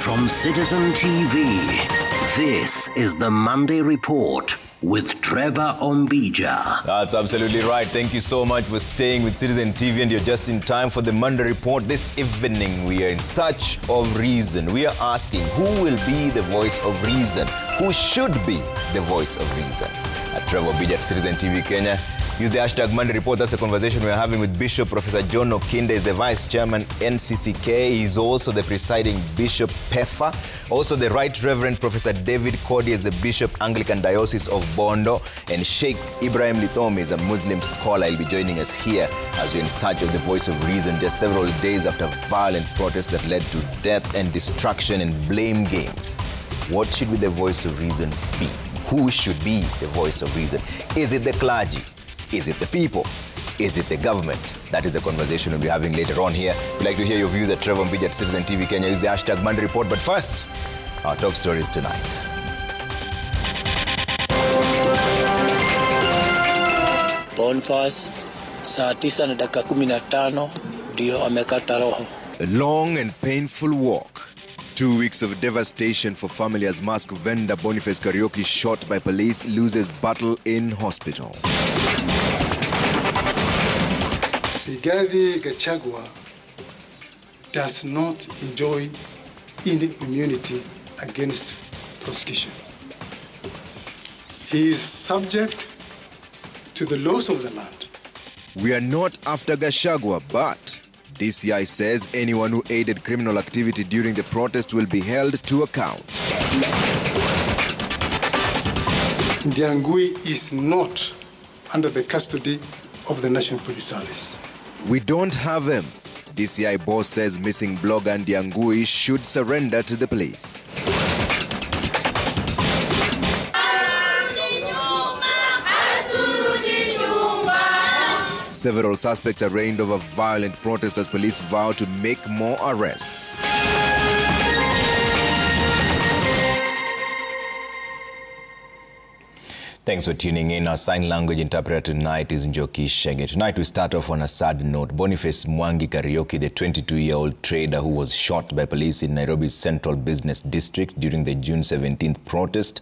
From Citizen TV, this is the Monday Report with Trevor Ombija. That's absolutely right. Thank you so much for staying with Citizen TV, and you're just in time for the Monday Report. This evening, we are in search of reason. We are asking, who will be the voice of reason? Who should be the voice of reason? At Trevor Ombija at Citizen TV Kenya. Use the hashtag Monday Report. That's a conversation we're having with Bishop Professor John Okinde. He's the Vice Chairman NCCK. He's also the presiding Bishop PEFA. Also the Right Reverend Professor David Kodi is the Bishop Anglican Diocese of Bondo. And Sheikh Ibrahim Lithome is a Muslim scholar. He'll be joining us here as we're in search of the voice of reason just several days after violent protests that led to death and destruction and blame games. What should be the voice of reason be? Who should be the voice of reason? Is it the clergy? Is it the people? Is it the government? That is the conversation we'll be having later on here. We'd like to hear your views at Trevor Ombija at Citizen TV Kenya. Use the hashtag Monday Report. But first, our top stories tonight. Bonaface, saa 9:15 ndio amekata roho. A long and painful walk. 2 weeks of devastation for family as mask vendor Bonaface Karaoke shot by police loses battle in hospital. Rigathi Gachagua does not enjoy any immunity against prosecution. He is subject to the laws of the land. We are not after Gachagua, but DCI says anyone who aided criminal activity during the protest will be held to account. Ndiangui is not under the custody of the National Police Service. We don't have him. DCI boss says missing blogger Ndiangui should surrender to the police. Several suspects are arraigned over violent protests as police vow to make more arrests. Thanks for tuning in. Our sign language interpreter tonight is Njoki Shenge. Tonight we start off on a sad note. Bonaface Mangi Karaoke, the 22-year-old trader who was shot by police in Nairobi's Central Business District during the June 17th protest,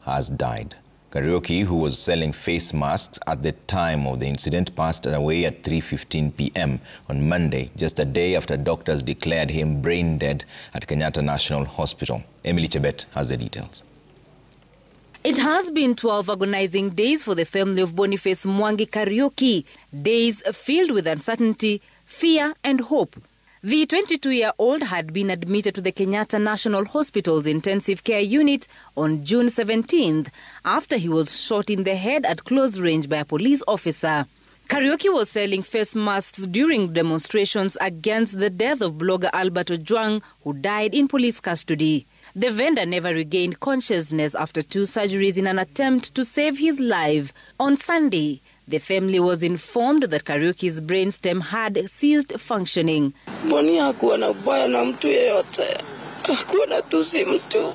has died. Karaoke, who was selling face masks at the time of the incident, passed away at 3:15 p.m. on Monday, just a day after doctors declared him brain dead at Kenyatta National Hospital. Emily Chebet has the details. It has been 12 agonizing days for the family of Bonaface Mangi Karaoke, days filled with uncertainty, fear and hope. The 22-year-old had been admitted to the Kenyatta National Hospital's intensive care unit on June 17th after he was shot in the head at close range by a police officer. Karaoke was selling face masks during demonstrations against the death of blogger Albert Ojwang, who died in police custody. The vendor never regained consciousness after 2 surgeries in an attempt to save his life. On Sunday, the family was informed that Karaoke's brainstem had ceased functioning. Boni hakuwa na ubaya na mtu yeyote. Hakuwa na tusi mtu.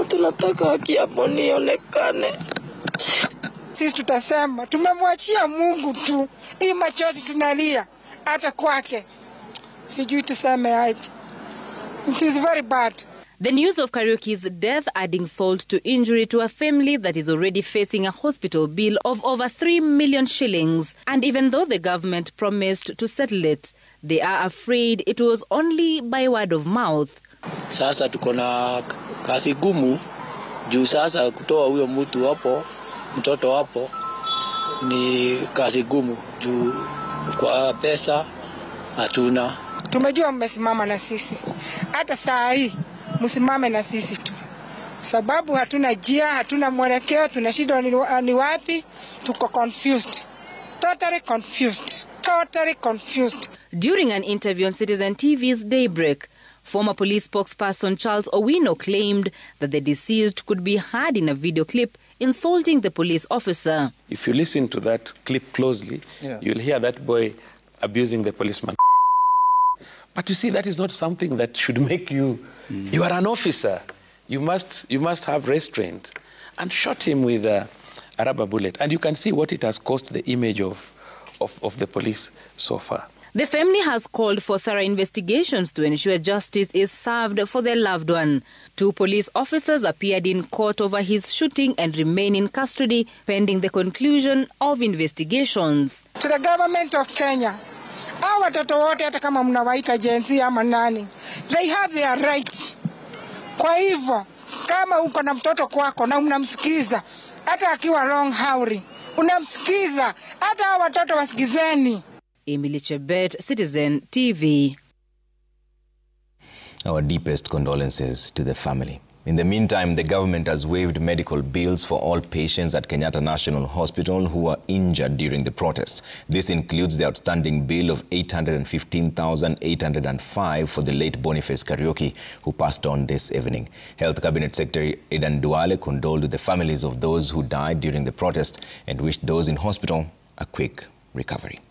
Tunataka haki ya Boni ionekane. Sisi tutasema tumemwachia Mungu tu. Hii machozi tunalia hata kwake. Sijui tuseme aje. It is very bad. The news of Karaoke's death adding salt to injury to a family that is already facing a hospital bill of over 3 million shillings. And even though the government promised to settle it, they are afraid it was only by word of mouth. Sasa tuko na kazi gumu juu sasa kutoa huyo mtu hapo, mtoto hapo ni kazi gumu juu kwa pesa hatuna. Tumejua mmesimama na sisi. Hata saa hii msimame na sisi tu. Sababu hatuna njia, hatuna mwelekeo, tunashindwa ni wapi, tuko confused. Totally confused. Totally confused. During an interview on Citizen TV's Daybreak, former police spokesperson Charles Owino claimed that the deceased could be heard in a video clip insulting the police officer. If you listen to that clip closely, you'll hear that boy abusing the policeman. But you see, that is not something that should make you... You are an officer. You must have restraint. And shot him with a rubber bullet. And you can see what it has cost the image of the police so far. The family has called for thorough investigations to ensure justice is served for their loved one. 2 police officers appeared in court over his shooting and remain in custody pending the conclusion of investigations. To the government of Kenya, our watoto wote hata kama mnawaita jenzi ama nani, they have their rights. Kwa hivyo, kama uko na mtoto kwako na unamsikiza, hata akiwa long hauri, unamsikiza, hata watoto wasikizeni. Emily Chebet, Citizen TV. Our deepest condolences to the family. In the meantime, the government has waived medical bills for all patients at Kenyatta National Hospital who were injured during the protest. This includes the outstanding bill of 815,805 for the late Bonaface Karaoke, who passed on this evening. Health Cabinet Secretary Aidan Duale condoled with the families of those who died during the protest and wished those in hospital a quick recovery.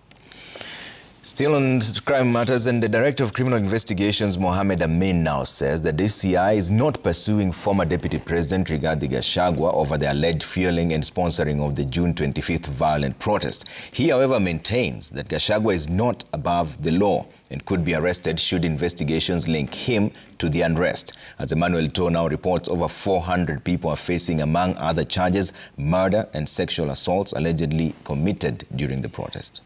Still on crime matters, and the Director of Criminal Investigations, Mohammed Amin, now says the DCI is not pursuing former Deputy President Rigathi Gachagua over the alleged fueling and sponsoring of the June 25th violent protest. He, however, maintains that Gachagua is not above the law and could be arrested should investigations link him to the unrest. As Emmanuel To now reports, over 400 people are facing, among other charges, murder and sexual assaults allegedly committed during the protest.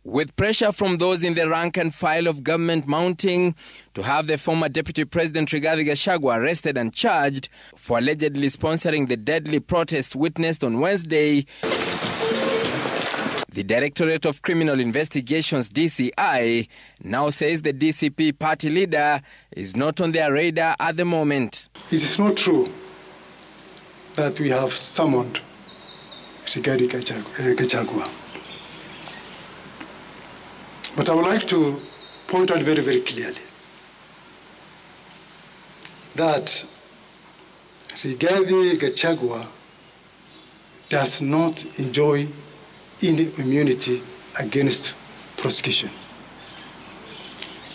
With pressure from those in the rank and file of government mounting to have the former Deputy President Rigathi Gachagua arrested and charged for allegedly sponsoring the deadly protest witnessed on Wednesday, the Directorate of Criminal Investigations, DCI, now says the DCP party leader is not on their radar at the moment. It is not true that we have summoned Rigathi Gachagua. But I would like to point out very, very clearly that Rigathi Gachagua does not enjoy any immunity against prosecution.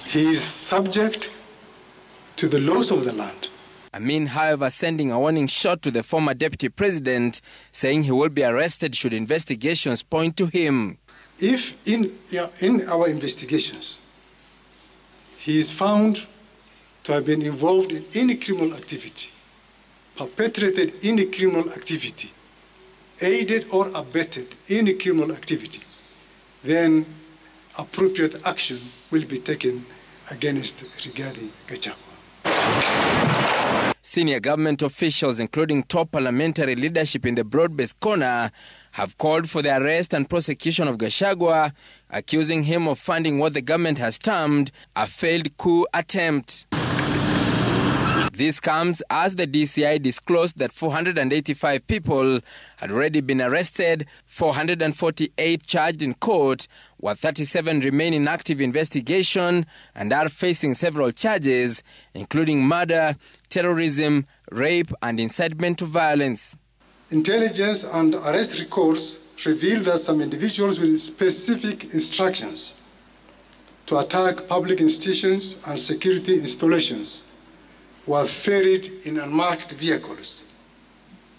He is subject to the laws of the land. Amin, however, sending a warning shot to the former Deputy President, saying he will be arrested should investigations point to him. If in our investigations he is found to have been involved in any criminal activity, perpetrated any criminal activity, aided or abetted any criminal activity, then appropriate action will be taken against Rigathi Gachagua. Senior government officials, including top parliamentary leadership in the broad-based corner, have called for the arrest and prosecution of Gachagua, accusing him of funding what the government has termed a failed coup attempt. This comes as the DCI disclosed that 485 people had already been arrested, 448 charged in court, while 37 remain in active investigation and are facing several charges, including murder, terrorism, rape, and incitement to violence. Intelligence and arrest records reveal that some individuals with specific instructions to attack public institutions and security installations were ferried in unmarked vehicles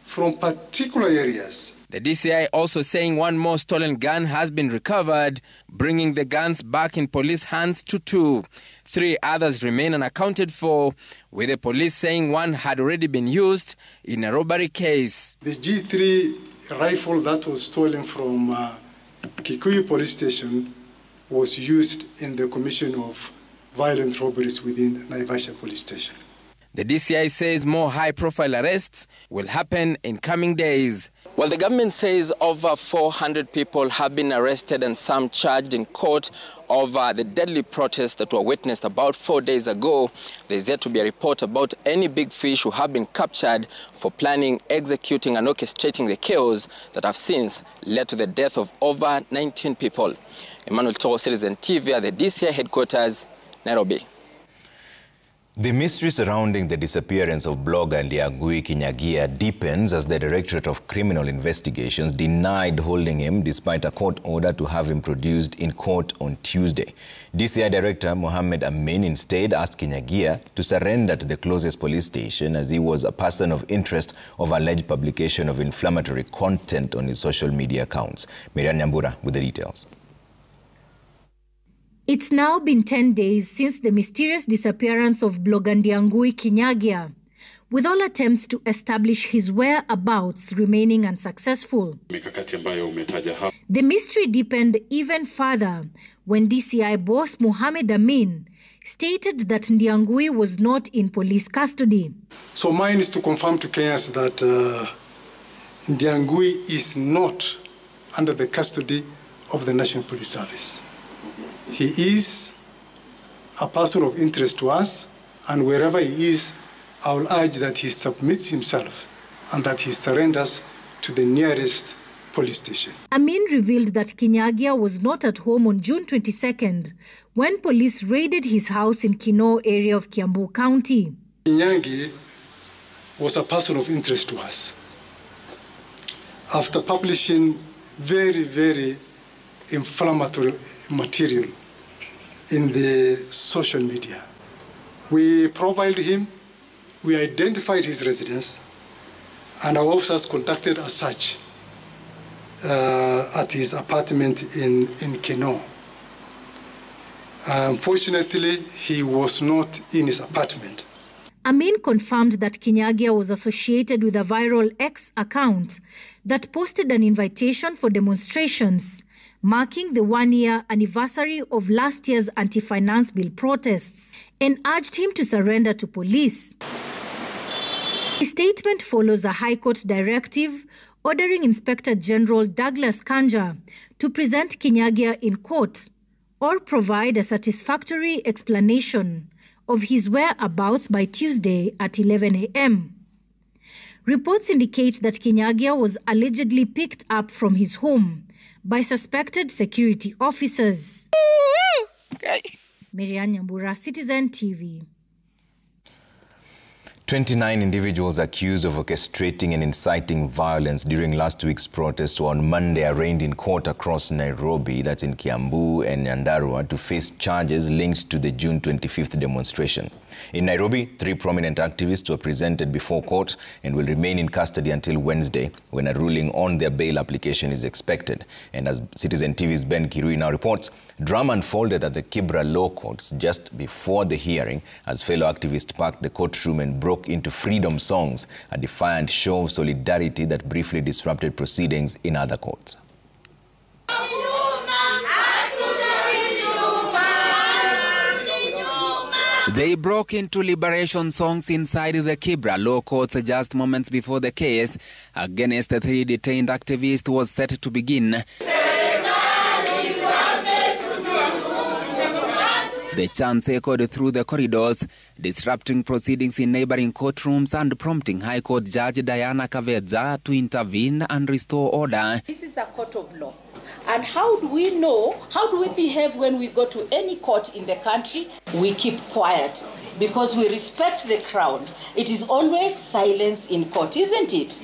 from particular areas. The DCI also saying one more stolen gun has been recovered, bringing the guns back in police hands to 2. 3 others remain unaccounted for, with the police saying one had already been used in a robbery case. The G3 rifle that was stolen from Kikuyu police station was used in the commission of violent robberies within Naivasha police station. The DCI says more high-profile arrests will happen in coming days. While the government says over 400 people have been arrested and some charged in court over the deadly protests that were witnessed about 4 days ago, there is yet to be a report about any big fish who have been captured for planning, executing and orchestrating the chaos that have since led to the death of over 19 people. Emmanuel To, Citizen TV at the DCI headquarters, Nairobi. The mystery surrounding the disappearance of blogger Liagui Kinyaga deepens as the Directorate of Criminal Investigations denied holding him despite a court order to have him produced in court on Tuesday. DCI Director Mohammed Amin instead asked Kinyaga to surrender to the closest police station as he was a person of interest of alleged publication of inflammatory content on his social media accounts. Miriam Nyambura with the details. It's now been 10 days since the mysterious disappearance of blogger Ndiangui Kinyaga, with all attempts to establish his whereabouts remaining unsuccessful. The mystery deepened even further when DCI boss Mohamed Amin stated that Ndiangui was not in police custody. So mine is to confirm to Kenyans that Ndiangui is not under the custody of the National Police Service. He is a person of interest to us, and wherever he is, I will urge that he submits himself and that he surrenders to the nearest police station. Amin revealed that Kinyaga was not at home on June 22nd when police raided his house in Kinoo area of Kiambu County. Kinyaga was a person of interest to us. After publishing very, very inflammatory material in the social media, we profiled him, we identified his residence, and our officers conducted a search at his apartment in Kinoo. Unfortunately, he was not in his apartment. Amin confirmed that Kinyaga was associated with a viral X account that posted an invitation for demonstrations marking the one-year anniversary of last year's anti-finance bill protests, and urged him to surrender to police. The statement follows a High Court directive ordering Inspector General Douglas Kanja to present Kinyaga in court or provide a satisfactory explanation of his whereabouts by Tuesday at 11 a.m. Reports indicate that Kinyaga was allegedly picked up from his home by suspected security officers. Miriam Nyambura, Citizen TV. 29 individuals accused of orchestrating and inciting violence during last week's protest were on Monday arraigned in court across Nairobi, that's in Kiambu and Nyandarua, to face charges linked to the June 25th demonstration. In Nairobi, 3 prominent activists were presented before court and will remain in custody until Wednesday, when a ruling on their bail application is expected. And as Citizen TV's Ben Kirui now reports, drama unfolded at the Kibra Law Courts just before the hearing as fellow activists packed the courtroom and broke into freedom songs, a defiant show of solidarity that briefly disrupted proceedings in other courts. They broke into liberation songs inside the Kibra Law Courts just moments before the case against the 3 detained activists was set to begin. The chants echoed through the corridors, disrupting proceedings in neighboring courtrooms and prompting High Court Judge Diana Kavedza to intervene and restore order. This is a court of law. And how do we know, how do we behave when we go to any court in the country? We keep quiet because we respect the crown. It is always silence in court, isn't it?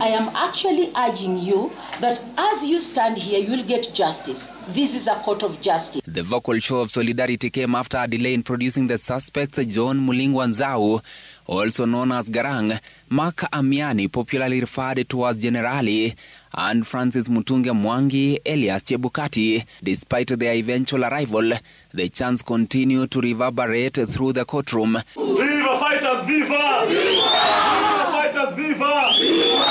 I am actually urging you that as you stand here, you will get justice. This is a court of justice. The vocal show of solidarity came after a delay in producing the suspects John Mulingwa Nzau, also known as Garang, Mark Amiani, popularly referred to as Generali, and Francis Mutunge Mwangi, Elias Chebukati. Despite their eventual arrival, the chants continue to reverberate through the courtroom. Viva fighters, viva! Viva fighters, viva! Viva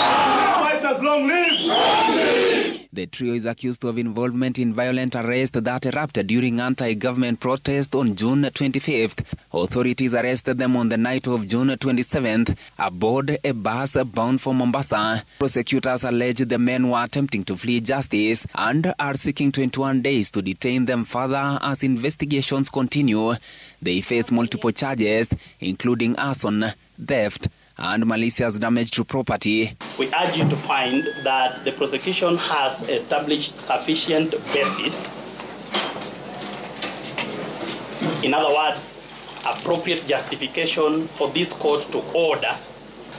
fighters, long live! Long live! The trio is accused of involvement in violent arrest that erupted during anti-government protest on June 25th. Authorities arrested them on the night of June 27th aboard a bus bound for Mombasa. Prosecutors allege the men were attempting to flee justice and are seeking 21 days to detain them further as investigations continue. They face multiple charges, including arson, theft, and malicious damage to property. We urge you to find that the prosecution has established sufficient basis. In other words, appropriate justification for this court to order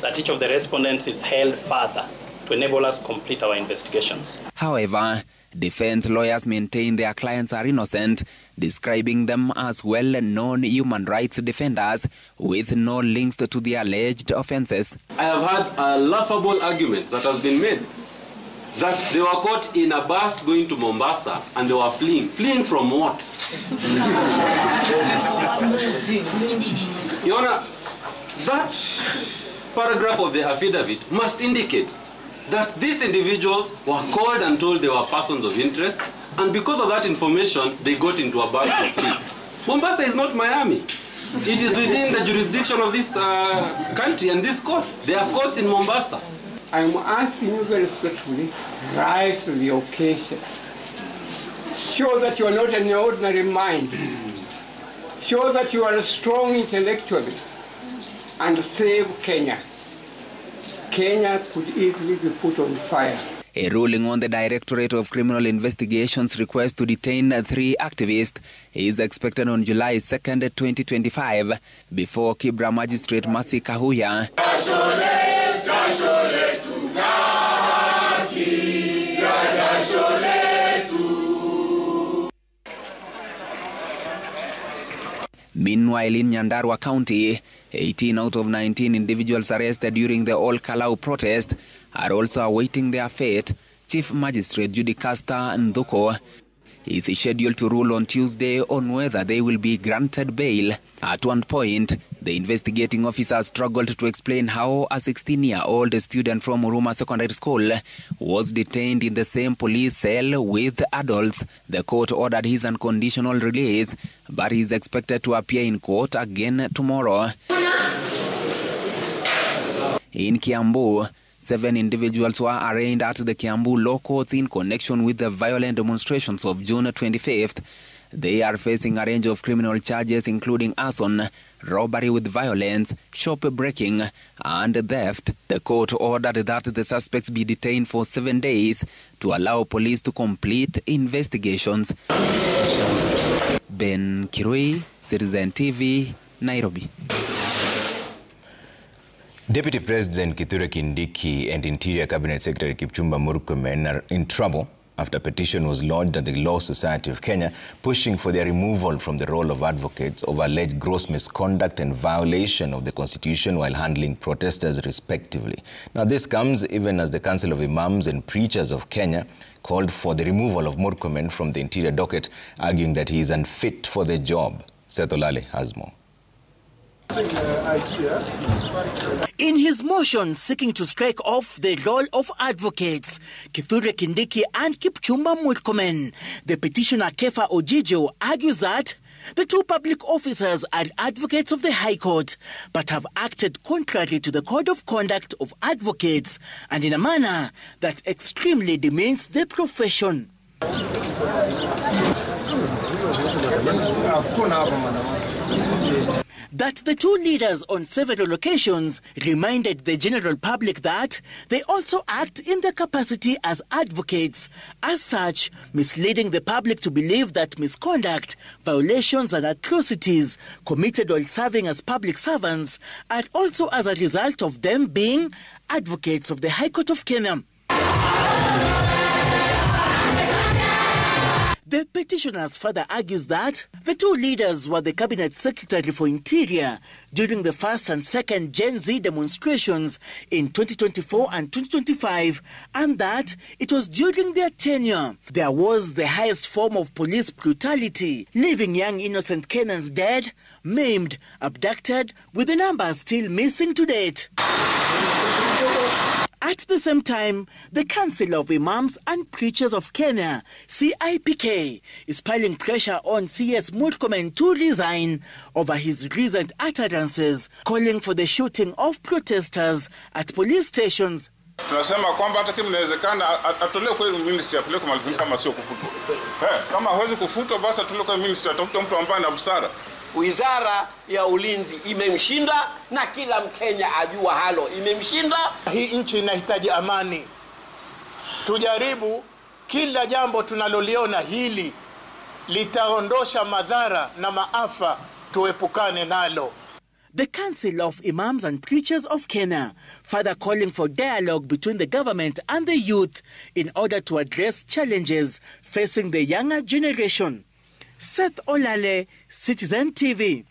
that each of the respondents is held further to enable us to complete our investigations. However, defense lawyers maintain their clients are innocent, describing them as well-known human rights defenders with no links to the alleged offences. I have had a laughable argument that has been made that they were caught in a bus going to Mombasa and they were fleeing. Fleeing from what? Your Honor, that paragraph of the affidavit must indicate that these individuals were called and told they were persons of interest, and because of that information, they got into a bus to flee. Mombasa is not Miami. It is within the jurisdiction of this country and this court. There are courts in Mombasa. I'm asking you very respectfully, rise to the occasion. Show that you are not an ordinary mind. Show that you are strong intellectually, and save Kenya. Kenya could easily be put on fire. A ruling on the Directorate of Criminal Investigations' request to detain 3 activists is expected on July 2nd, 2025, before Kibra Magistrate Mercy Kahuya. Meanwhile, in Nyandarua County, 18 out of 19 individuals arrested during the All Kalau protest are also awaiting their fate. Chief Magistrate Judy Castor Ndhuko is scheduled to rule on Tuesday on whether they will be granted bail. At one point, the investigating officer struggled to explain how a 16-year-old student from Huruma Secondary School was detained in the same police cell with adults. The court ordered his unconditional release, but he is expected to appear in court again tomorrow. In Kiambu, 7 individuals were arraigned at the Kiambu Law Courts in connection with the violent demonstrations of June 25th. They are facing a range of criminal charges including arson, robbery with violence, shop breaking, and theft. The court ordered that the suspects be detained for 7 days to allow police to complete investigations. Ben Kirui, Citizen TV, Nairobi. Deputy President Kithure Kindiki and Interior Cabinet Secretary Kipchumba Murkomen are in trouble after a petition was lodged at the Law Society of Kenya pushing for their removal from the role of advocates over alleged gross misconduct and violation of the Constitution while handling protesters respectively. Now this comes even as the Council of Imams and Preachers of Kenya called for the removal of Murkomen from the Interior docket, arguing that he is unfit for the job. Seth Olale has more. In his motion seeking to strike off the role of advocates, Kithure Kindiki and Kipchumba Murkomen, the petitioner Kefa Ojijo argues that the 2 public officers are advocates of the High Court, but have acted contrary to the Code of Conduct of Advocates and in a manner that extremely demeans the profession. That the 2 leaders on several occasions reminded the general public that they also act in their capacity as advocates, as such misleading the public to believe that misconduct, violations and atrocities committed while serving as public servants are also as a result of them being advocates of the High Court of Kenya. The petitioners further argues that the 2 leaders were the Cabinet Secretary for Interior during the first and second Gen Z demonstrations in 2024 and 2025, and that it was during their tenure there was the highest form of police brutality, leaving young innocent Kenyans dead, maimed, abducted, with the numbers still missing to date. At the same time, the Council of Imams and Preachers of Kenya, CIPK, is piling pressure on CS Murkomen to resign over his recent utterances, calling for the shooting of protesters at police stations. Tunasema kwamba hata kama inawezekana atolewe kwa ministry apeleke mahali kama sio kufutwa. Kama hawezi kufutwa basi atolewe kwa ministry, atafuta mtu ambaye ana busara. Wizara ya Ulinzi imemshinda na kila Mkenya ajua halo imemshinda. Hii nchi inahitaji amani. Tujaribu kila jambo tunaloliona hili litaondosha madhara na maafa, tuepukane nalo. The Council of Imams and Preachers of Kenya further calling for dialogue between the government and the youth in order to address challenges facing the younger generation. Seth Olale, Citizen TV.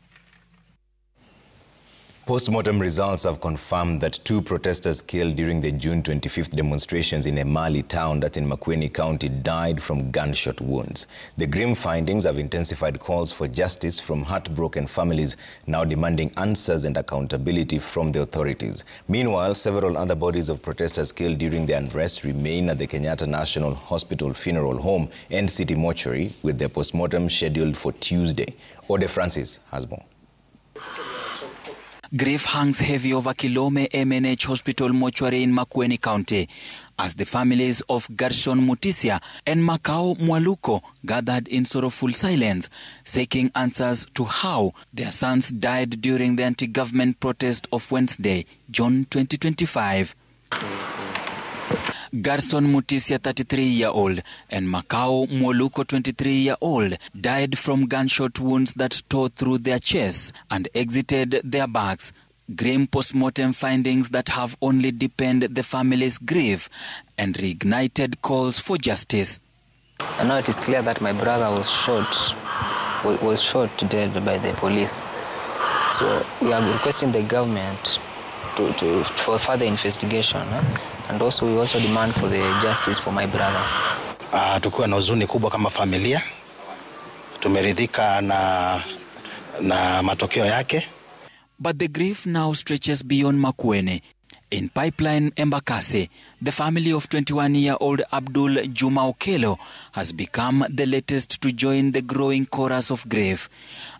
Post-mortem results have confirmed that 2 protesters killed during the June 25th demonstrations in a Mali town that's in Makueni County died from gunshot wounds. The grim findings have intensified calls for justice from heartbroken families now demanding answers and accountability from the authorities. Meanwhile, several other bodies of protesters killed during the unrest remain at the Kenyatta National Hospital Funeral Home and City Mortuary, with their post-mortem scheduled for Tuesday. Ode Francis has more. Grief hangs heavy over Kilome MNH Hospital Mortuary in Makueni County as the families of Gerson Mutisia and Makao Mwaluko gathered in sorrowful silence, seeking answers to how their sons died during the anti-government protest of Wednesday, June 2025. Gerson Mutisia, 33-year-old, and Makao Mwaluko, 23-year-old, died from gunshot wounds that tore through their chests and exited their backs. Grim post-mortem findings that have only deepened the family's grief and reignited calls for justice. And now it is clear that my brother was shot dead by the police. So we are requesting the government for further investigation. And also we also demand for the justice for my brother. Tukiwa na huzuni kubwa kama familia. Tumeridhika na matokeo yake. But the grief now stretches beyond Makueni. In Pipeline, Embakasi, the family of 21-year-old Abdul Juma Okelo has become the latest to join the growing chorus of grief.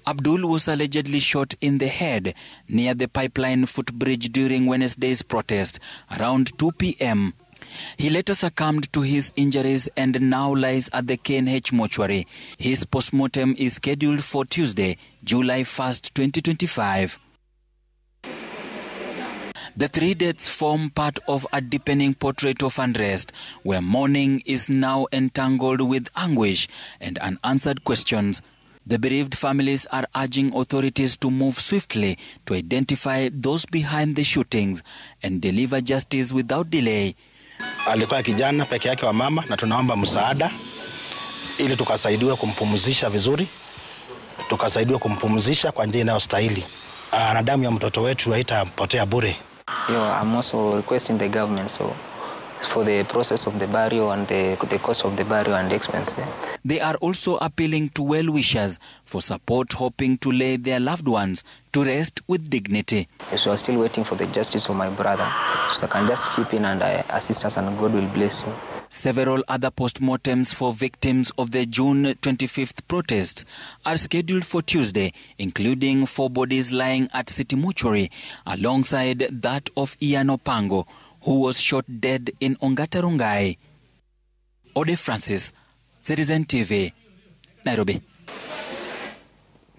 Abdul was allegedly shot in the head near the Pipeline footbridge during Wednesday's protest around 2 p.m. He later succumbed to his injuries and now lies at the KNH mortuary. His postmortem is scheduled for Tuesday, July 1st, 2025. The 3 deaths form part of a deepening portrait of unrest, where mourning is now entangled with anguish and unanswered questions. The bereaved families are urging authorities to move swiftly to identify those behind the shootings and deliver justice without delay. Alikuwa kijana peke yake wa mama na tunaomba msaada ili tukasaidiwe kumpumzisha vizuri, tukasaidiwe kumpumzisha kwa njia inayostahili. Na damu ya mtoto wetu haitapotea bure. I'm also requesting the government for the process of the burial and the cost of the burial and the expense. They are also appealing to well-wishers for support, hoping to lay their loved ones to rest with dignity. So we are still waiting for the justice of my brother. So I can just chip in and assist us, and God will bless you. Several other post-mortems for victims of the June 25th protests are scheduled for Tuesday, including 4 bodies lying at City Mortuary, alongside that of Ian Opango, who was shot dead in Ongata Rongai. Ode Francis, Citizen TV, Nairobi.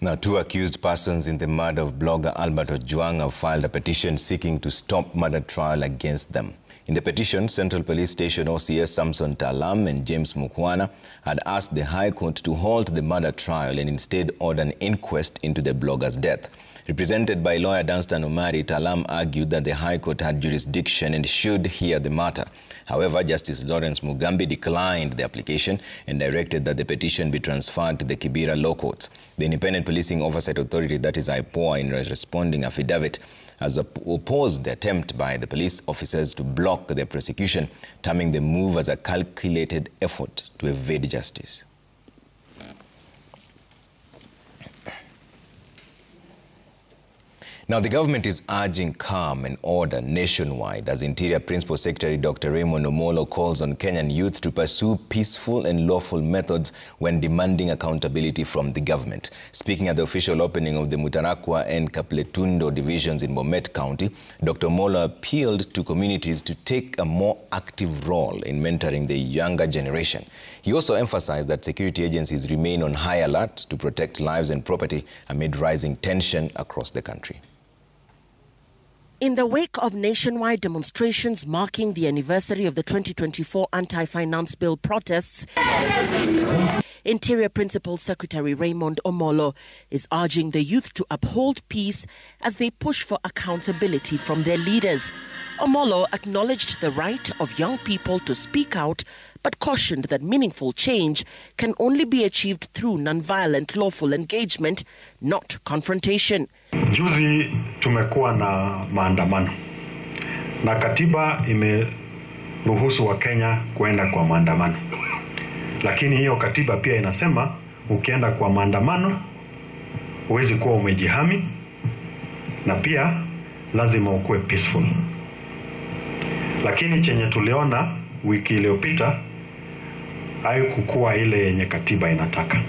Now, 2 accused persons in the murder of blogger Albert Ojwang have filed a petition seeking to stop murder trial against them. In the petition, Central Police Station OCS Samson Talam and James Mukwana had asked the High Court to halt the murder trial and instead order an inquest into the blogger's death. Represented by lawyer Danstan Omari, Talam argued that the High Court had jurisdiction and should hear the matter. However, Justice Lawrence Mugambi declined the application and directed that the petition be transferred to the Kibera Law Courts. The Independent Policing Oversight Authority, that is IPOA, in a responding affidavit, has opposed the attempt by the police officers to block their prosecution, terming the move as a calculated effort to evade justice. Now, the government is urging calm and order nationwide as Interior Principal Secretary Dr. Raymond Omolo calls on Kenyan youth to pursue peaceful and lawful methods when demanding accountability from the government. Speaking at the official opening of the Mutarakwa and Kapletundo divisions in Bomet County, Dr. Omolo appealed to communities to take a more active role in mentoring the younger generation. He also emphasized that security agencies remain on high alert to protect lives and property amid rising tension across the country. In the wake of nationwide demonstrations marking the anniversary of the 2024 anti-finance bill protests, Interior Principal Secretary Raymond Omolo is urging the youth to uphold peace as they push for accountability from their leaders. Omolo acknowledged the right of young people to speak out, but cautioned that meaningful change can only be achieved through non-violent lawful engagement, not confrontation. Juzi tumekuwa na maandamano na katiba imeruhusu wa Kenya kuenda kwa maandamano, lakini hiyo katiba pia inasema ukienda kwa maandamano huwezi kuwa umejihami na pia lazima ukue peaceful. Lakini chenye tuliona wiki iliyopita haikukuwa ile yenye katiba inataka.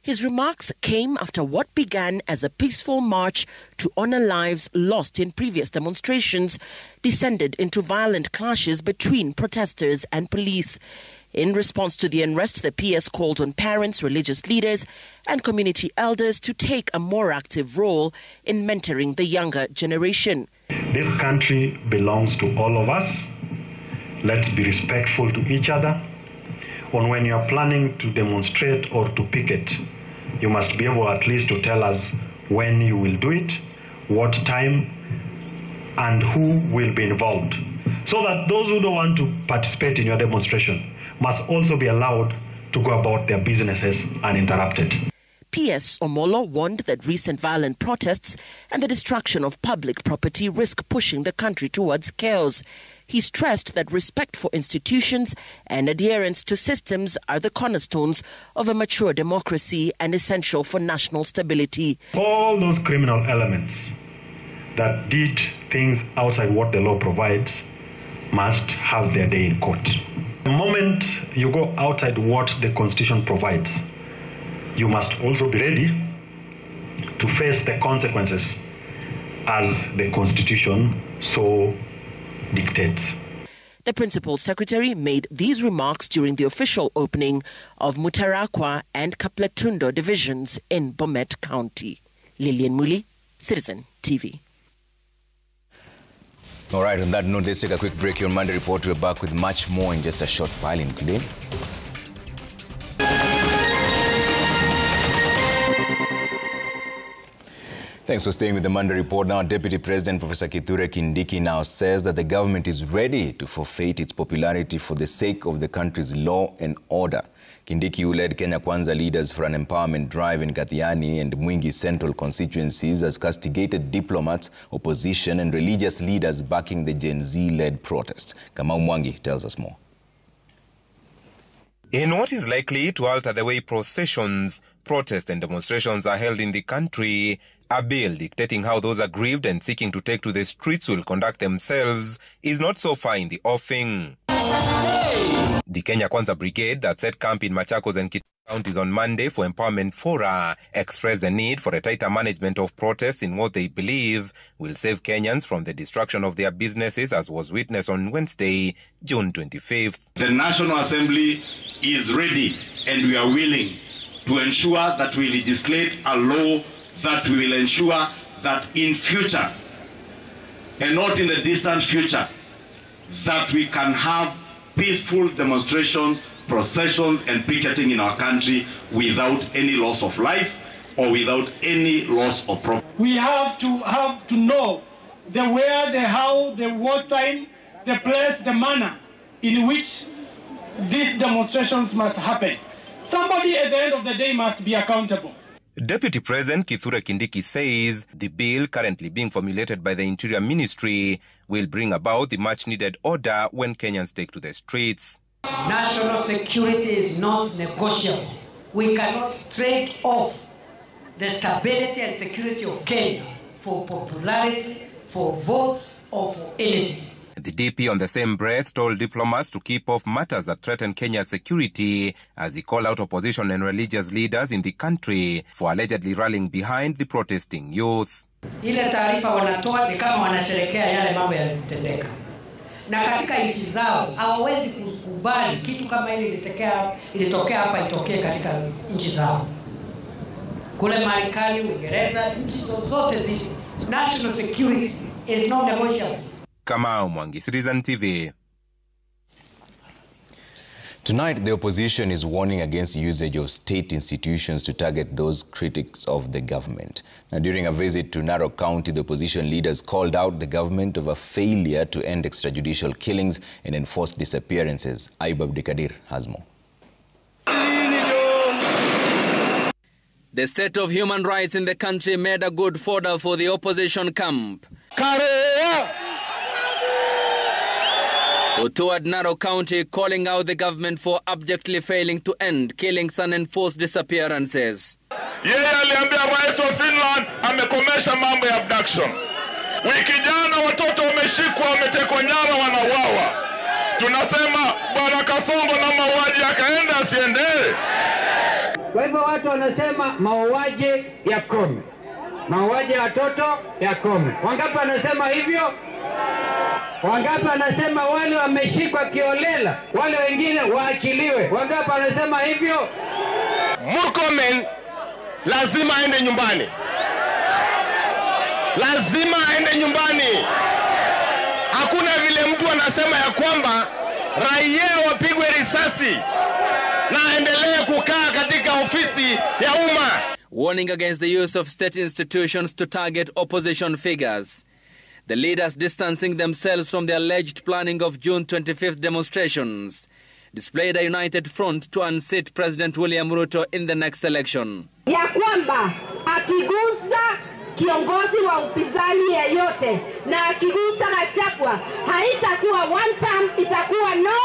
His remarks came after what began as a peaceful march to honor lives lost in previous demonstrations descended into violent clashes between protesters and police. In response to the unrest, the PS called on parents, religious leaders, and community elders to take a more active role in mentoring the younger generation. This country belongs to all of us. Let's be respectful to each other. On when you are planning to demonstrate or to picket, you must be able at least to tell us when you will do it, what time, and who will be involved. So that those who don't want to participate in your demonstration must also be allowed to go about their businesses uninterrupted. PS Omolo warned that recent violent protests and the destruction of public property risk pushing the country towards chaos. He stressed that respect for institutions and adherence to systems are the cornerstones of a mature democracy and essential for national stability. All those criminal elements that did things outside what the law provides must have their day in court. The moment you go outside what the Constitution provides, you must also be ready to face the consequences as the Constitution so dictates. The Principal Secretary made these remarks during the official opening of Mutarakwa and Kapletundo divisions in Bomet County. Lillian Muli, Citizen TV. All right, on that note, let's take a quick break here on Monday Report. We're back with much more in just a short while, including... Thanks for staying with the Monday Report. Now, Deputy President Professor Kithure Kindiki now says that the government is ready to forfeit its popularity for the sake of the country's law and order. Kindiki, who led Kenya Kwanza leaders for an empowerment drive in Kathiani and Mangi central constituencies, has castigated diplomats, opposition and religious leaders backing the Gen Z-led protest. Kamau Mangi tells us more. In what is likely to alter the way processions, protests and demonstrations are held in the country, a bill dictating how those aggrieved and seeking to take to the streets will conduct themselves is not so far in the offing. The Kenya Kwanza Brigade that set camp in Machakos and Kitui counties on Monday for empowerment fora expressed the need for a tighter management of protests in what they believe will save Kenyans from the destruction of their businesses, as was witnessed on Wednesday, June 25th. The National Assembly is ready and we are willing to ensure that we legislate a law that will ensure that in future, and not in the distant future, that we can have peaceful demonstrations, processions and picketing in our country without any loss of life or without any loss of property. We have to know the where, the how, the what time, the place, the manner in which these demonstrations must happen. Somebody at the end of the day must be accountable. Deputy President Kithure Kindiki says the bill currently being formulated by the Interior Ministry will bring about the much-needed order when Kenyans take to the streets. National security is not negotiable. We cannot trade off the stability and security of Kenya for popularity, for votes, or for anything. The DP on the same breath told diplomats to keep off matters that threaten Kenya's security as he called out opposition and religious leaders in the country for allegedly rallying behind the protesting youth. Ile taarifa wanatoa ni kama wanasherekea yale mambo yalitendeka. Na katika nchi zao hawawezi kukubali kitu kama ile ilitokea hapa itokee katika nchi zao. Kule Marekani, Uingereza, nchi zote zile. National security is not negotiable. Kamau Mwangi, Citizen TV. Tonight, the opposition is warning against usage of state institutions to target those critics of the government. Now, during a visit to Narok County, the opposition leaders called out the government of a failure to end extrajudicial killings and enforced disappearances. Ayub Abdikadir has more. The state of human rights in the country made a good fodder for the opposition camp. Who toured Narok County calling out the government for abjectly failing to end killings and enforced disappearances. Yeye aliambia rais wa Finland amekomesha mambo ya abduction. Wiki jana watoto wameshikwa, wametekwa nyara, wanauawa. Tunasema Bwana Kasongo na mauaji yakaenda asiendelee. Kwa hivyo watu wanasema mauaji yakome. Mauaji ya watoto yakome. Wangapi wanasema hivyo? Wangapi wanasema wale wameshikwa kiolela, wale wengine waachiliwe? Wangapi wanasema hivyo? Murkomen lazima aende nyumbani. Lazima aende nyumbani. Hakuna vile mtu anasema ya kwamba raia wapigwe risasi na aendelee kukaa katika ofisi ya umma. Warning against the use of state institutions to target opposition figures. The leaders distancing themselves from the alleged planning of June 25th demonstrations displayed a united front to unseat President William Ruto in the next election. Ya kwamba akigusa kiongozi wa upinzani yeyote na akigusa Gachagua haitakuwa one term, itakuwa no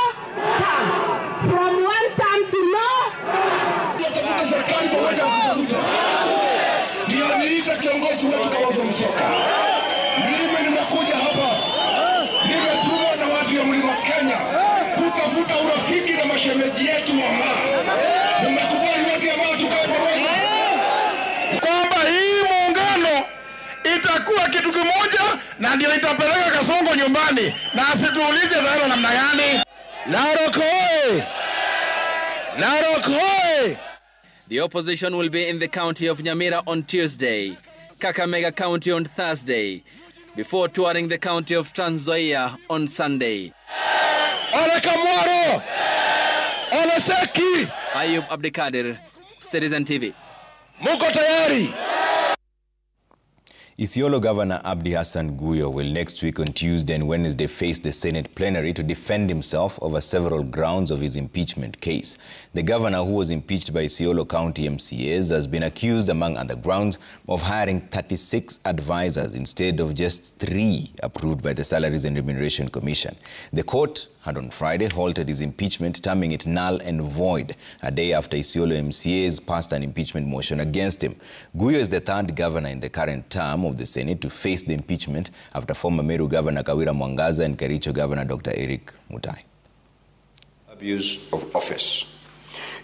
term. From one term to no. Tunatafuta serikali pamoja zitakuja. Ndio niita kiongozi wetu Kalonzo Musyoka. Mimi nimekuja hapa, nimetumwa na watu ya Mlima Kenya kutafuta urafiki na mashemeji yetu wa maa. Nimekubali wote ambao tukae pamoja. Kwamba hii muungano itakuwa kitu kimoja na ndio itapeleka Kasongo nyumbani na asituulize dhairo namna gani. Narok hoye! Narok hoye! The opposition will be in the county of Nyamira on Tuesday, Kakamega County on Thursday, before touring the county of Trans Nzoia on Sunday. Ole Kamwaro! Ole Seki! Ayub Abdikadir, Citizen TV. Muko tayari! Isiolo Governor Abdi Hassan Guyo will next week on Tuesday and Wednesday face the Senate plenary to defend himself over several grounds of his impeachment case. The governor, who was impeached by Isiolo County MCAs, has been accused, among other grounds, of hiring 36 advisors instead of just 3 approved by the Salaries and Remuneration Commission. The court had on Friday halted his impeachment, terming it null and void, a day after Isiolo MCAs passed an impeachment motion against him. Guyo is the 3rd governor in the current term of the Senate to face the impeachment after former Meru Governor Kawira Mwangaza and Kericho Governor Dr. Eric Mutai. Abuse of office.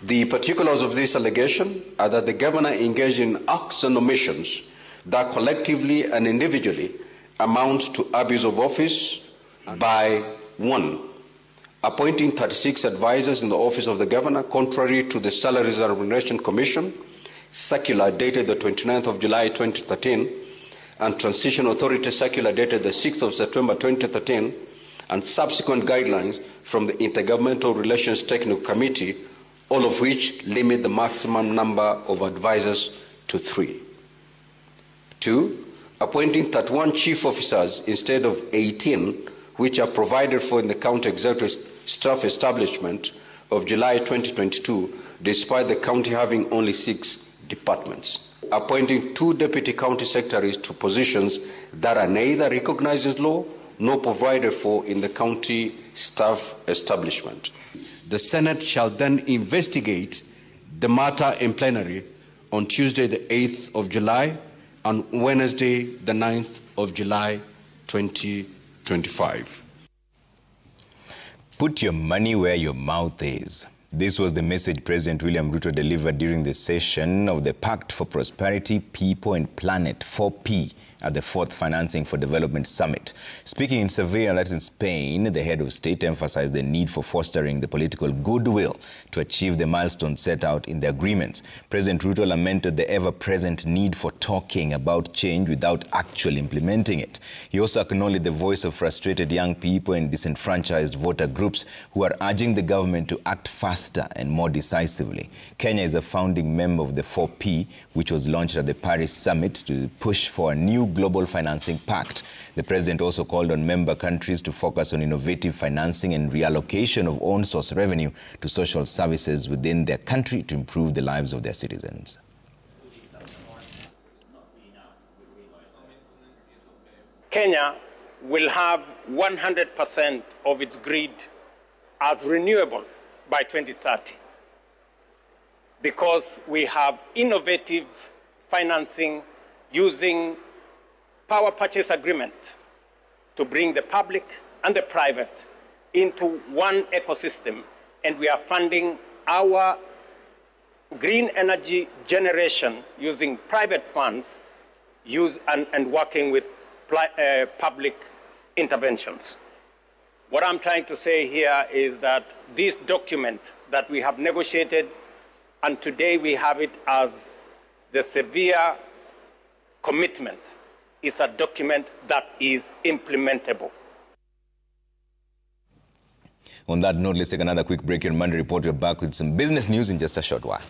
The particulars of this allegation are that the governor engaged in acts and omissions that collectively and individually amount to abuse of office by 1. Appointing 36 advisors in the office of the governor contrary to the Salaries and Remuneration Commission circular dated the 29th of July 2013 and Transition Authority circular dated the 6th of September 2013 and subsequent guidelines from the Intergovernmental Relations Technical Committee, all of which limit the maximum number of advisors to 3. 2. Appointing 31 chief officers instead of 18, which are provided for in the County Executive Staff Establishment of July 2022, despite the county having only 6 departments. Appointing 2 deputy county secretaries to positions that are neither recognized as law nor provided for in the county staff establishment. The Senate shall then investigate the matter in plenary on Tuesday, the 8th of July, and Wednesday, the 9th of July, 2025. Put your money where your mouth is. This was the message President William Ruto delivered during the session of the Pact for Prosperity, People and Planet 4P at the 4th Financing for Development Summit. Speaking in Sevilla, that's in Spain, the head of state emphasized the need for fostering the political goodwill to achieve the milestones set out in the agreements. President Ruto lamented the ever-present need for talking about change without actually implementing it. He also acknowledged the voice of frustrated young people and disenfranchised voter groups who are urging the government to act faster and more decisively. Kenya is a founding member of the 4P, which was launched at the Paris summit to push for a new global financing pact. The president also called on member countries to focus on innovative financing and reallocation of own source revenue to social services within their country to improve the lives of their citizens. Kenya will have 100% of its grid as renewable by 2030 because we have innovative financing using power purchase agreement to bring the public and the private into one ecosystem, and we are funding our green energy generation using private funds and working with public interventions. What I'm trying to say here is that this document that we have negotiated, and today we have it as the Sevilla commitment, is a document that is implementable. On that note, let's take another quick break here on Monday Report. We're back with some business news in just a short while.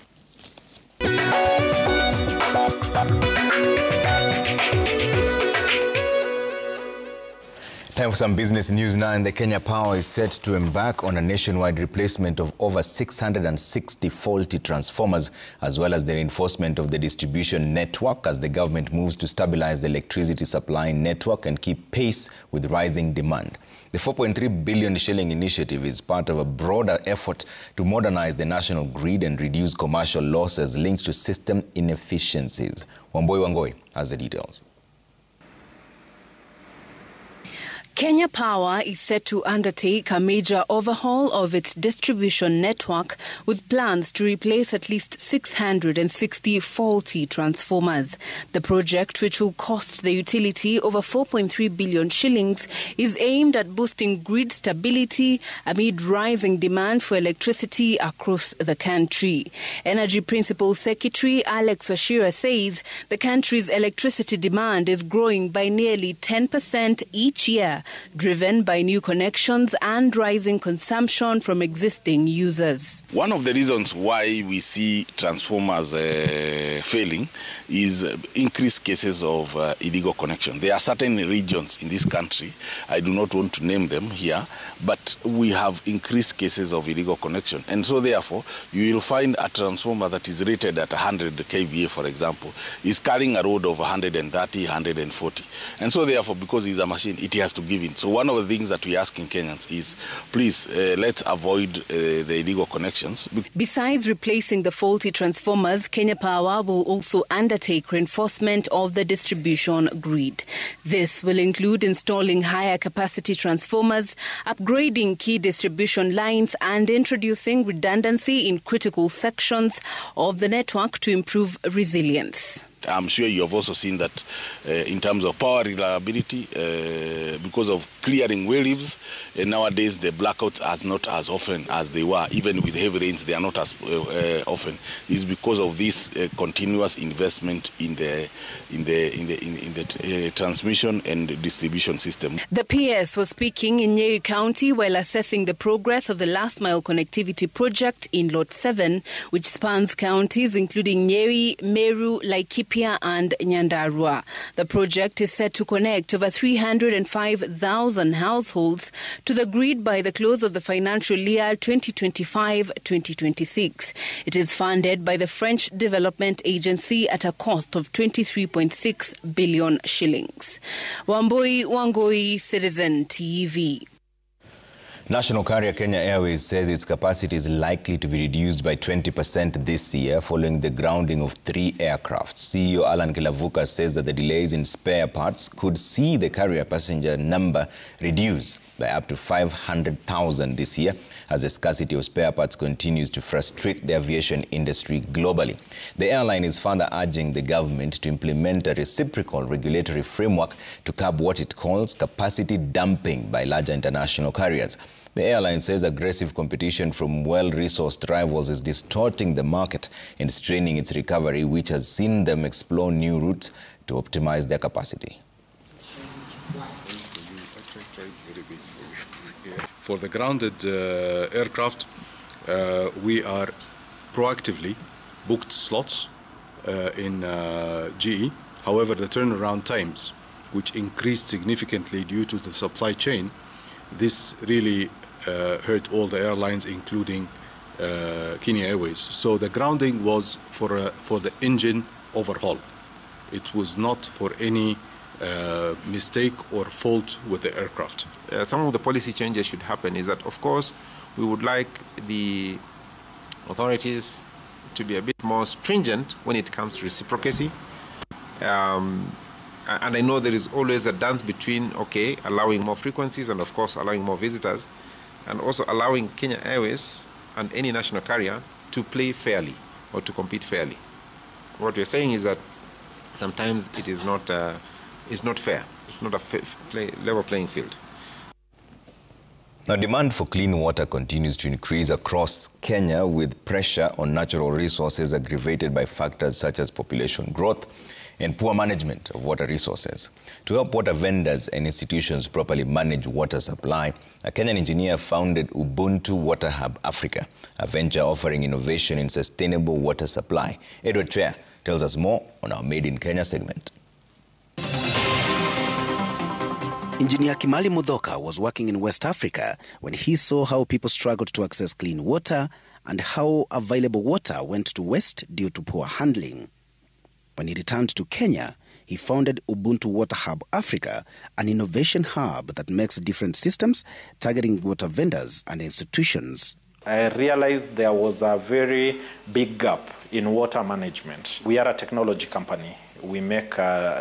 Time for some business news now, and the Kenya Power is set to embark on a nationwide replacement of over 660 faulty transformers, as well as the reinforcement of the distribution network as the government moves to stabilize the electricity supply network and keep pace with rising demand. The 4.3 billion shilling initiative is part of a broader effort to modernize the national grid and reduce commercial losses linked to system inefficiencies. Wangoi has the details. Kenya Power is set to undertake a major overhaul of its distribution network with plans to replace at least 660 faulty transformers. The project, which will cost the utility over 4.3 billion shillings, is aimed at boosting grid stability amid rising demand for electricity across the country. Energy Principal Secretary Alex Washira says the country's electricity demand is growing by nearly 10% each year, driven by new connections and rising consumption from existing users. One of the reasons why we see transformers failing is increased cases of illegal connection. There are certain regions in this country, I do not want to name them here, but we have increased cases of illegal connection. And so therefore, you will find a transformer that is rated at 100 kVA, for example, is carrying a load of 130, 140. And so therefore, because it's a machine, it has to give in. So one of the things that we ask in Kenyans is, please, let's avoid the illegal connections. Besides replacing the faulty transformers, Kenya Power will also undertake reinforcement of the distribution grid. This will include installing higher capacity transformers, upgrading key distribution lines, and introducing redundancy in critical sections of the network to improve resilience. I'm sure you have also seen that in terms of power reliability, because of clearing waves, nowadays the blackouts are not as often as they were. Even with heavy rains, they are not as often. It's because of this continuous investment in the transmission and distribution system. The PS was speaking in Nyeri County while assessing the progress of the last mile connectivity project in Lot 7, which spans counties including Nyeri, Meru, Laikipia, and Nyandarua. The project is set to connect over 305,000 households to the grid by the close of the financial year 2025-2026. It is funded by the French Development Agency at a cost of 23.6 billion shillings. Wangoi, Citizen TV. National carrier Kenya Airways says its capacity is likely to be reduced by 20% this year following the grounding of 3 aircraft. CEO Alan Kilavuka says that the delays in spare parts could see the carrier passenger number reduce by up to 500,000 this year as the scarcity of spare parts continues to frustrate the aviation industry globally. The airline is further urging the government to implement a reciprocal regulatory framework to curb what it calls capacity dumping by larger international carriers. The airline says aggressive competition from well-resourced rivals is distorting the market and straining its recovery, which has seen them explore new routes to optimize their capacity. For the grounded aircraft, we are proactively booked slots in GE. However, the turnaround times, which increased significantly due to the supply chain, this really hurt all the airlines, including Kenya Airways. So the grounding was for the engine overhaul. It was not for any mistake or fault with the aircraft. Some of the policy changes should happen is that, of course, we would like the authorities to be a bit more stringent when it comes to reciprocity. And I know there is always a dance between, okay, allowing more frequencies and, of course, allowing more visitors, and also allowing Kenya Airways and any national carrier to play fairly or to compete fairly. What we're saying is that sometimes it is not fair. It's not a level playing field. Now, demand for clean water continues to increase across Kenya, with pressure on natural resources aggravated by factors such as population growth and poor management of water resources. To help water vendors and institutions properly manage water supply, a Kenyan engineer founded Ubuntu Water Hub Africa, a venture offering innovation in sustainable water supply. Edward Trea tells us more on our Made in Kenya segment. Engineer Kimali Mudhoka was working in West Africa when he saw how people struggled to access clean water and how available water went to waste due to poor handling. When he returned to Kenya, he founded Ubuntu Water Hub Africa, an innovation hub that makes different systems targeting water vendors and institutions. I realized there was a very big gap in water management. We are a technology company. We make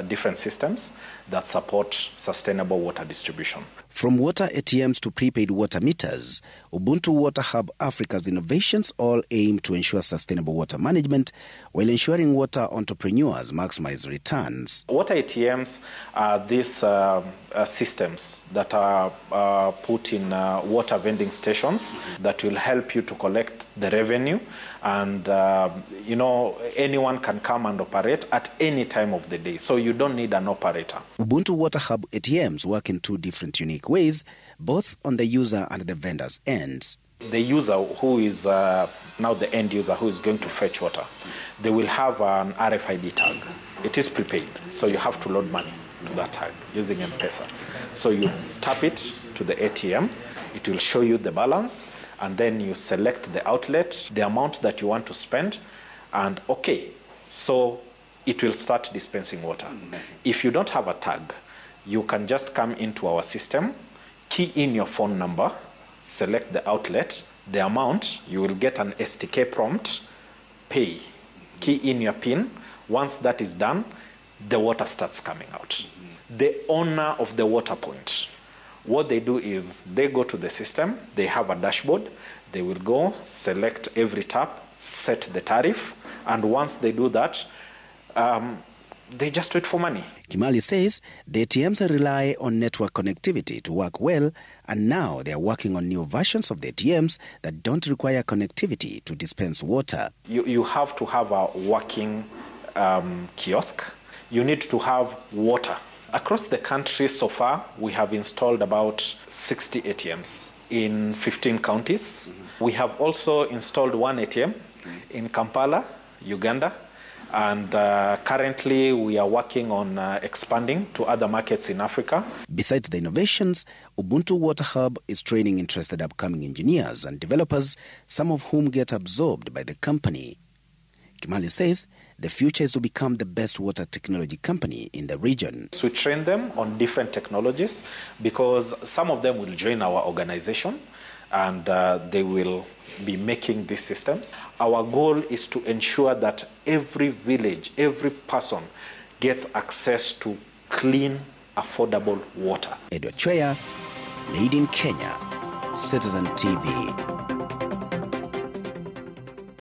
different systems that support sustainable water distribution. From water ATMs to prepaid water meters, Ubuntu Water Hub Africa's innovations all aim to ensure sustainable water management while ensuring water entrepreneurs maximize returns. Water ATMs are these systems that are put in water vending stations that will help you to collect the revenue, and anyone can come and operate at any time of the day, so you don't need an operator. Ubuntu Water Hub ATMs work in 2 different unique ways, both on the user and the vendor's ends. The user, who is now the end user who is going to fetch water, they will have an RFID tag. It is prepaid, so you have to load money to that tag using M-Pesa. So you tap it to the ATM, it will show you the balance, and then you select the outlet, the amount that you want to spend, and okay, so it will start dispensing water. If you don't have a tag, you can just come into our system, key in your phone number, select the outlet, the amount, you will get an STK prompt, pay, key in your PIN. Once that is done, the water starts coming out. The owner of the water point, what they do is they go to the system, they have a dashboard, they will go, select every tap, set the tariff, and once they do that, they just wait for money. Kimali says the ATMs rely on network connectivity to work well, and now they are working on new versions of the ATMs that don't require connectivity to dispense water. You have to have a working kiosk. You need to have water. Across the country so far, we have installed about 60 ATMs in 15 counties. We have also installed 1 ATM in Kampala, Uganda. And currently, we are working on expanding to other markets in Africa. Besides the innovations, Ubuntu Water Hub is training interested upcoming engineers and developers, some of whom get absorbed by the company. Kimali says the future is to become the best water technology company in the region. We train them on different technologies because some of them will join our organization and they will be making these systems. Our goal is to ensure that every village, every person gets access to clean, affordable water. Edward Chweya, Made in Kenya, Citizen TV.